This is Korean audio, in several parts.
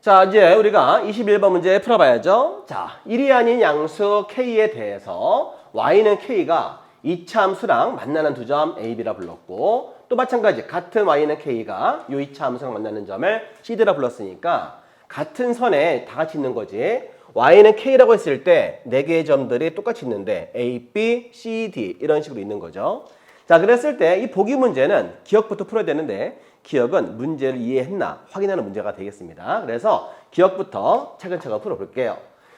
자, 이제 우리가 21번 문제 풀어봐야죠. 자, 1이 아닌 양수 K에 대해서 Y는 K가 이차함수랑 만나는 두 점 A, B라 불렀고 또 마찬가지 같은 Y는 K가 요 이차함수랑 만나는 점을 CD라 불렀으니까 같은 선에 다 같이 있는 거지. Y는 K라고 했을 때 4개의 점들이 똑같이 있는데 A, B, C, D 이런 식으로 있는 거죠. 자, 그랬을 때 이 보기 문제는 기억부터 풀어야 되는데 기억은 문제를 이해했나 확인하는 문제가 되겠습니다. 그래서 기억부터 차근차근 풀어볼게요.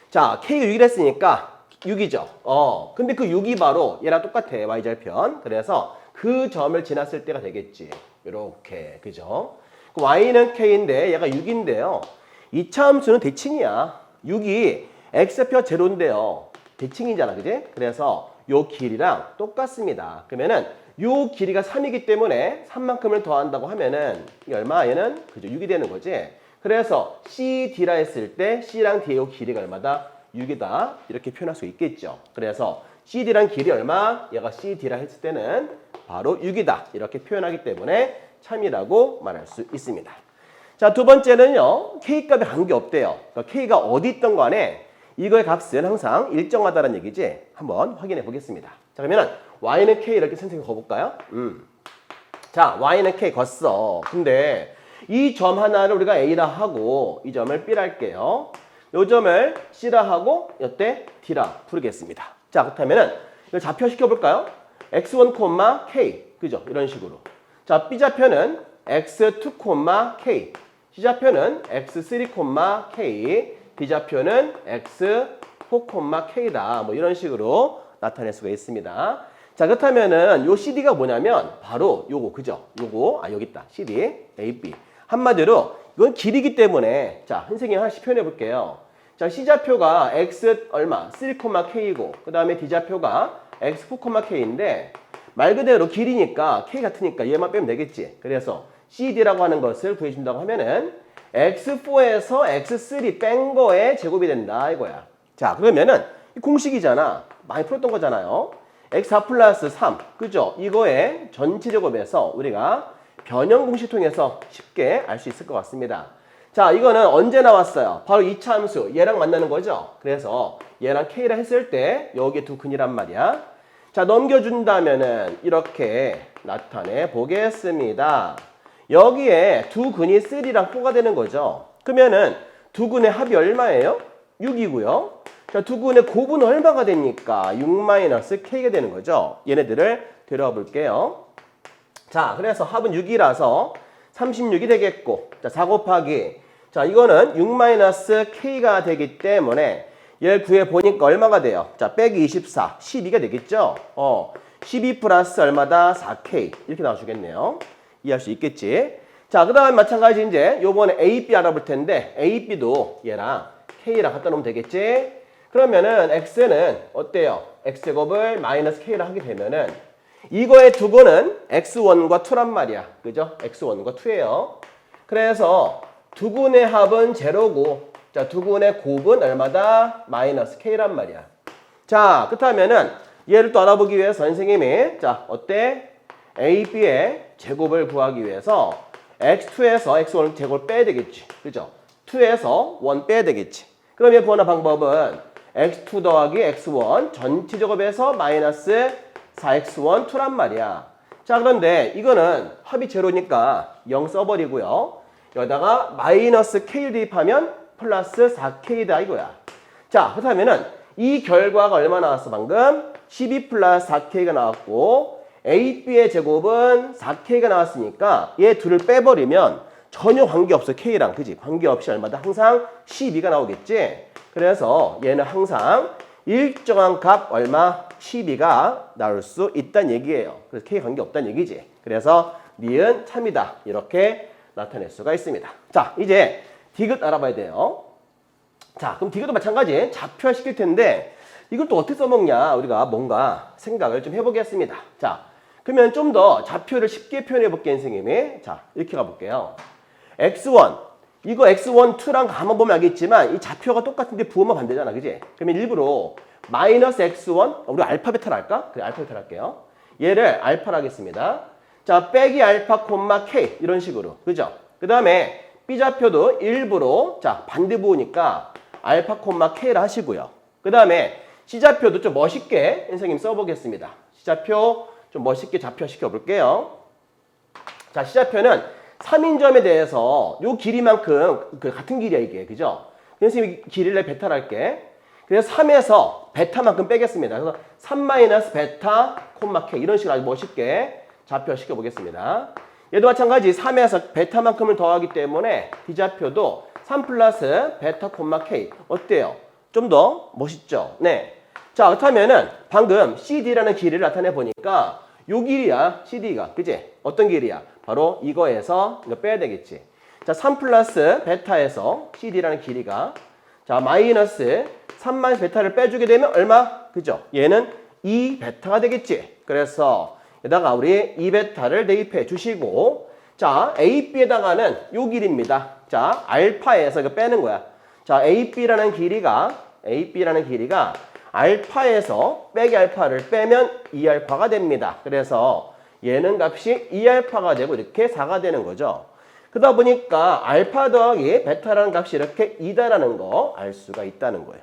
자, K가 6이라 했으니까 6이죠. 근데 그 6이 바로 얘랑 똑같아. Y절편. 그래서 그 점을 지났을 때가 되겠지. 이렇게. 그죠? Y는 K인데 얘가 6인데요. 이차함수는 대칭이야. 6이 X표 제로인데요. 대칭이잖아. 그지? 그래서 요 길이랑 똑같습니다. 그러면은 요 길이가 3이기 때문에 3만큼을 더한다고 하면은 이게 얼마? 얘는 그죠? 6이 되는 거지. 그래서 CD라 했을 때 C랑 D의 요 길이가 얼마다? 6이다. 이렇게 표현할 수 있겠죠. 그래서 CD랑 길이 얼마? 얘가 CD라 했을 때는 바로 6이다. 이렇게 표현하기 때문에 참이라고 말할 수 있습니다. 자, 두 번째는요. K값에 관계없대요. 그러니까 K가 어디 있던 간에 이거의 값은 항상 일정하다는 얘기지. 한번 확인해 보겠습니다. 자, 그러면은 Y는 K 이렇게 선생님 거볼까요? 자, Y는 K 걷어. 근데 이 점 하나를 우리가 A라 하고 이 점을 B라 할게요. 이 점을 C라 하고 이때 D라 부르겠습니다. 자, 그렇다면은 이걸 좌표시켜 볼까요? X1, K. 그죠? 이런 식으로. 자, B좌표는 X2, K. C좌표는 X3, K. D좌표는 X4, K다. 뭐 이런 식으로 나타낼 수가 있습니다. 자, 그렇다면은 요 CD가 뭐냐면 바로 요거, 그죠? 요거, 여기 있다. CD, AB. 한마디로 이건 길이기 때문에 자, 선생님 하나씩 표현해 볼게요. 자, C좌표가 X 얼마? 3, K이고 그 다음에 D좌표가 X4, K인데 말 그대로 길이니까 K 같으니까 얘만 빼면 되겠지. 그래서 CD라고 하는 것을 구해준다고 하면은 X4에서 X3 뺀 거에 제곱이 된다 이거야. 자, 그러면은 이 공식이잖아. 많이 풀었던 거잖아요. X4 플러스 3. 그죠? 이거의 전체 제곱에서 우리가 변형 공식 통해서 쉽게 알 수 있을 것 같습니다. 자, 이거는 언제 나왔어요? 바로 이차 함수. 얘랑 만나는 거죠. 그래서 얘랑 K라 했을 때 여기에 두 근이란 말이야. 자, 넘겨준다면은 이렇게 나타내 보겠습니다. 여기에 두 근이 3랑 4가 되는 거죠. 그러면은 두 근의 합이 얼마예요? 6이고요. 자, 두 근의 곱은 얼마가 됩니까? 6-K가 되는 거죠. 얘네들을 데려와 볼게요. 자, 그래서 합은 6이라서 36이 되겠고, 자, 4 곱하기. 자, 이거는 6-K가 되기 때문에 얘를 구해 보니까 얼마가 돼요? 자, 빼기 24, 12가 되겠죠? 12 플러스 얼마다? 4K. 이렇게 나와주겠네요. 이해할 수 있겠지? 자, 그 다음에 마찬가지 이제 요번에 A, B 알아볼 텐데 A, B도 얘랑 K랑 갖다 놓으면 되겠지? 그러면은 X는 어때요? X제곱을 마이너스 K를 하게 되면은 이거의 두 근은 X1과 2란 말이야. 그죠? X1과 2예요. 그래서 두 근의 합은 제로고 자, 두 근의 곱은 얼마다? 마이너스 K란 말이야. 자, 그렇다면은 얘를 또 알아보기 위해서 선생님이 자, 어때? A, B의 제곱을 구하기 위해서 X2에서 X1 제곱을 빼야 되겠지. 그죠? 2에서 1 빼야 되겠지. 그럼 얘 구하는 방법은 X2 더하기 X1 전체 제곱에서 마이너스 4X1 2란 말이야. 자, 그런데 이거는 합이 제로니까 0 써버리고요. 여기다가 마이너스 K를 대입하면 플러스 4K다 이거야. 자, 그렇다면은 이 결과가 얼마 나왔어 방금? 12 플러스 4K가 나왔고 A, B의 제곱은 4K가 나왔으니까 얘 둘을 빼버리면 전혀 관계없어 K랑. 그지? 관계없이 얼마다? 항상 12가 나오겠지? 그래서 얘는 항상 일정한 값 얼마? 12가 나올 수 있다는 얘기예요. 그래서 K 관계없다는 얘기지. 그래서 니은 참이다. 이렇게 나타낼 수가 있습니다. 자, 이제 디귿 알아봐야 돼요. 자, 그럼 디귿도 마찬가지 좌표화 시킬 텐데 이걸 또 어떻게 써먹냐? 우리가 뭔가 생각을 좀 해보겠습니다. 자, 그러면 좀 더 좌표를 쉽게 표현해 볼게요, 선생님이. 자, 이렇게 가볼게요. X1. 이거 X1, 2랑 가만 보면 알겠지만 이 좌표가 똑같은데 부호만 반대잖아. 그지? 그러면 일부러 마이너스 X1, 우리 알파 베타를 할까? 그래, 알파 베타를 할게요. 얘를 알파로 하겠습니다. 자, 빼기 알파, K. 이런 식으로. 그죠? 그 다음에 B좌표도 일부러 자 반대부호니까 알파 콤마 K라 하시고요. 그 다음에 C좌표도 좀 멋있게 선생님 써보겠습니다. C좌표 좀 멋있게 좌표 시켜볼게요. 자, C좌표는 3인점에 대해서 요 길이만큼 같은 길이야 이게. 그죠? 선생님이 길이를 베타를 할게. 그래서 3에서 베타만큼 빼겠습니다. 그래서 3 베타 콤마 K 이런 식으로 아주 멋있게 좌표 시켜보겠습니다. 얘도 마찬가지 3에서 베타만큼을 더하기 때문에 B좌표도 3 플러스 베타 콤마 K 어때요? 좀 더 멋있죠? 네. 자, 그렇다면은 방금 CD라는 길이를 나타내 보니까 요 길이야 CD가. 그지? 어떤 길이야? 바로 이거에서 이거 빼야 되겠지. 자, 3 플러스 베타에서 CD라는 길이가 자 마이너스 3 베타를 빼주게 되면 얼마? 그죠? 얘는 2 베타가 되겠지. 그래서 여기다가 우리 2 베타를 대입해 주시고 자 AB에다가는 요 길이입니다. 자 알파에서 이거 빼는 거야. 자 AB라는 길이가 알파에서 빼기 알파를 빼면 2알파가 됩니다. 그래서 얘는 값이 2알파가 되고 이렇게 4가 되는 거죠. 그러다 보니까 알파 더하기 베타라는 값이 이렇게 2다라는 거 알 수가 있다는 거예요.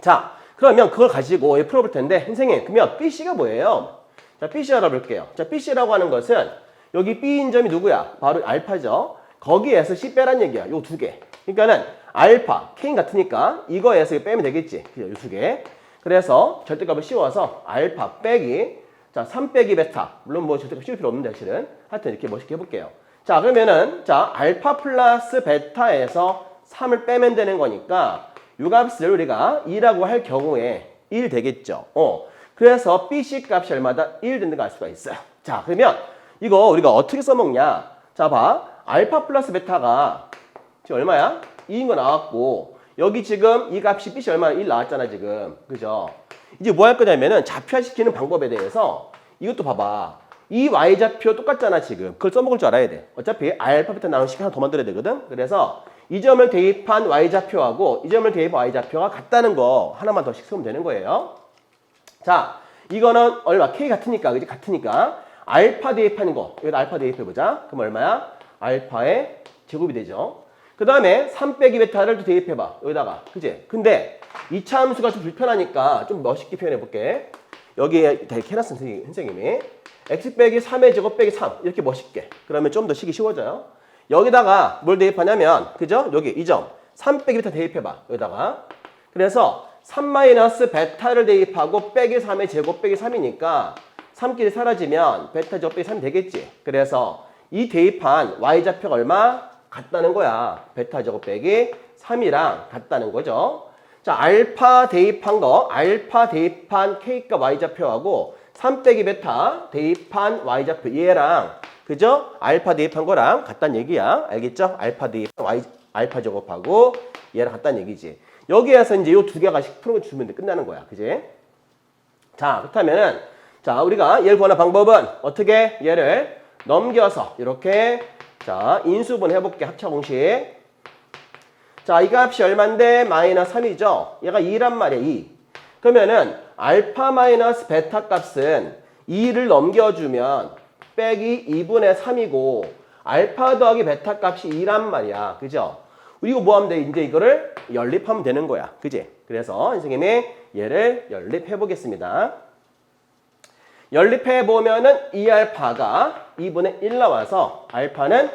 자, 그러면 그걸 가지고 풀어볼 텐데 선생님 그러면 BC가 뭐예요? 자, BC 알아볼게요. 자, BC라고 하는 것은 여기 B인 점이 누구야? 바로 알파죠. 거기에서 C 빼란 얘기야. 요 두 개. 그러니까는 알파, K는 같으니까 이거에서 빼면 되겠지. 그죠? 요 두 개. 그래서 절대값을 씌워서 알파 빼기 자, 3 빼기 베타. 물론 뭐 절대값 씌울 필요 없는데 사실은. 하여튼 이렇게 멋있게 해볼게요. 자, 그러면은 자, 알파 플러스 베타에서 3을 빼면 되는 거니까 이 값을 우리가 2라고 할 경우에 1 되겠죠. 그래서 BC 값이 얼마다? 1 된다는 걸 알 수가 있어요. 자, 그러면 이거 우리가 어떻게 써먹냐? 자, 봐. 알파 플러스 베타가 지금 얼마야? 2인 거 나왔고 여기 지금 이 값이 BC 얼마나? 1 나왔잖아 지금. 그죠? 이제 뭐 할 거냐면은 좌표화시키는 방법에 대해서 이것도 봐봐. 이 y좌표 똑같잖아 지금. 그걸 써먹을 줄 알아야 돼. 어차피 알파 베타 나눈 식 하나 더 만들어야 되거든. 그래서 이 점을 대입한 y좌표하고 이 점을 대입한 y좌표가 같다는 거 하나만 더씩 쓰면 되는 거예요. 자, 이거는 얼마? K 같으니까, 그지? 같으니까 알파 대입하는 거. 여기다 알파 대입해보자. 그럼 얼마야? 알파의 제곱이 되죠. 그 다음에 3 빼기 베타를 또 대입해봐. 여기다가. 그지? 근데 이 차함수가 좀 불편하니까 좀 멋있게 표현해볼게. 여기에 이렇게 해놨어, 선생님이. x 빼기 3의 제곱 빼기 3. 이렇게 멋있게. 그러면 좀 더 식이 쉬워져요. 여기다가 뭘 대입하냐면, 그죠? 여기 이 점. 3 빼기 베타 대입해봐. 여기다가. 그래서 3 마이너스 베타를 대입하고 빼기 3의 제곱 빼기 3이니까 3끼리 사라지면 베타 제곱 빼기 3이 되겠지. 그래서 이 대입한 y좌표가 얼마? 같다는 거야. 베타 제곱 빼기 3이랑 같다는 거죠. 자, 알파 대입한 거, 알파 대입한 K값 y좌표하고 3 빼기 베타 대입한 y좌표 얘랑 그죠? 알파 대입한 거랑 같다는 얘기야. 알겠죠? 알파 대입한 y 알파 제곱하고 얘랑 같다는 얘기지. 여기에서 이제 요 두 개가씩 푸는 거 주면 돼. 끝나는 거야. 그지? 자, 그렇다면은 자, 우리가 얘를 구하는 방법은 어떻게 얘를 넘겨서 이렇게 자, 인수분 해볼게. 합차 공식. 자, 이 값이 얼만데? 마이너스 3이죠? 얘가 2란 말이야, 2. 그러면은 알파 마이너스 베타 값은 2를 넘겨주면 빼기 2분의 3이고 알파 더하기 베타 값이 2란 말이야. 그죠? 이거 뭐 하면 돼? 이제 이거를 연립하면 되는 거야. 그지? 그래서 선생님이 얘를 연립해 보겠습니다. 연립해 보면은 2알파가 2분의 1 나와서 알파는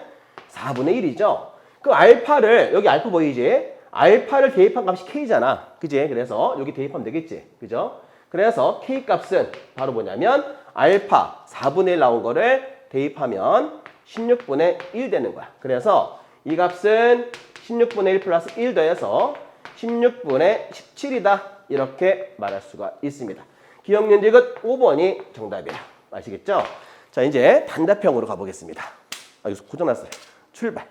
4분의 1이죠. 그 알파를 여기 알파 보이지? 알파를 대입한 값이 K잖아. 그지? 그래서 여기 대입하면 되겠지. 그죠? 그래서 K 값은 바로 뭐냐면 알파 4분의 1 나온 거를 대입하면 16분의 1 되는 거야. 그래서 이 값은 16분의 1 플러스 1 더해서 16분의 17이다. 이렇게 말할 수가 있습니다. 기억력 디귿 5번이 정답이야. 아시겠죠? 자, 이제 단답형으로 가보겠습니다. 아, 여기서 고장났어요. 출발.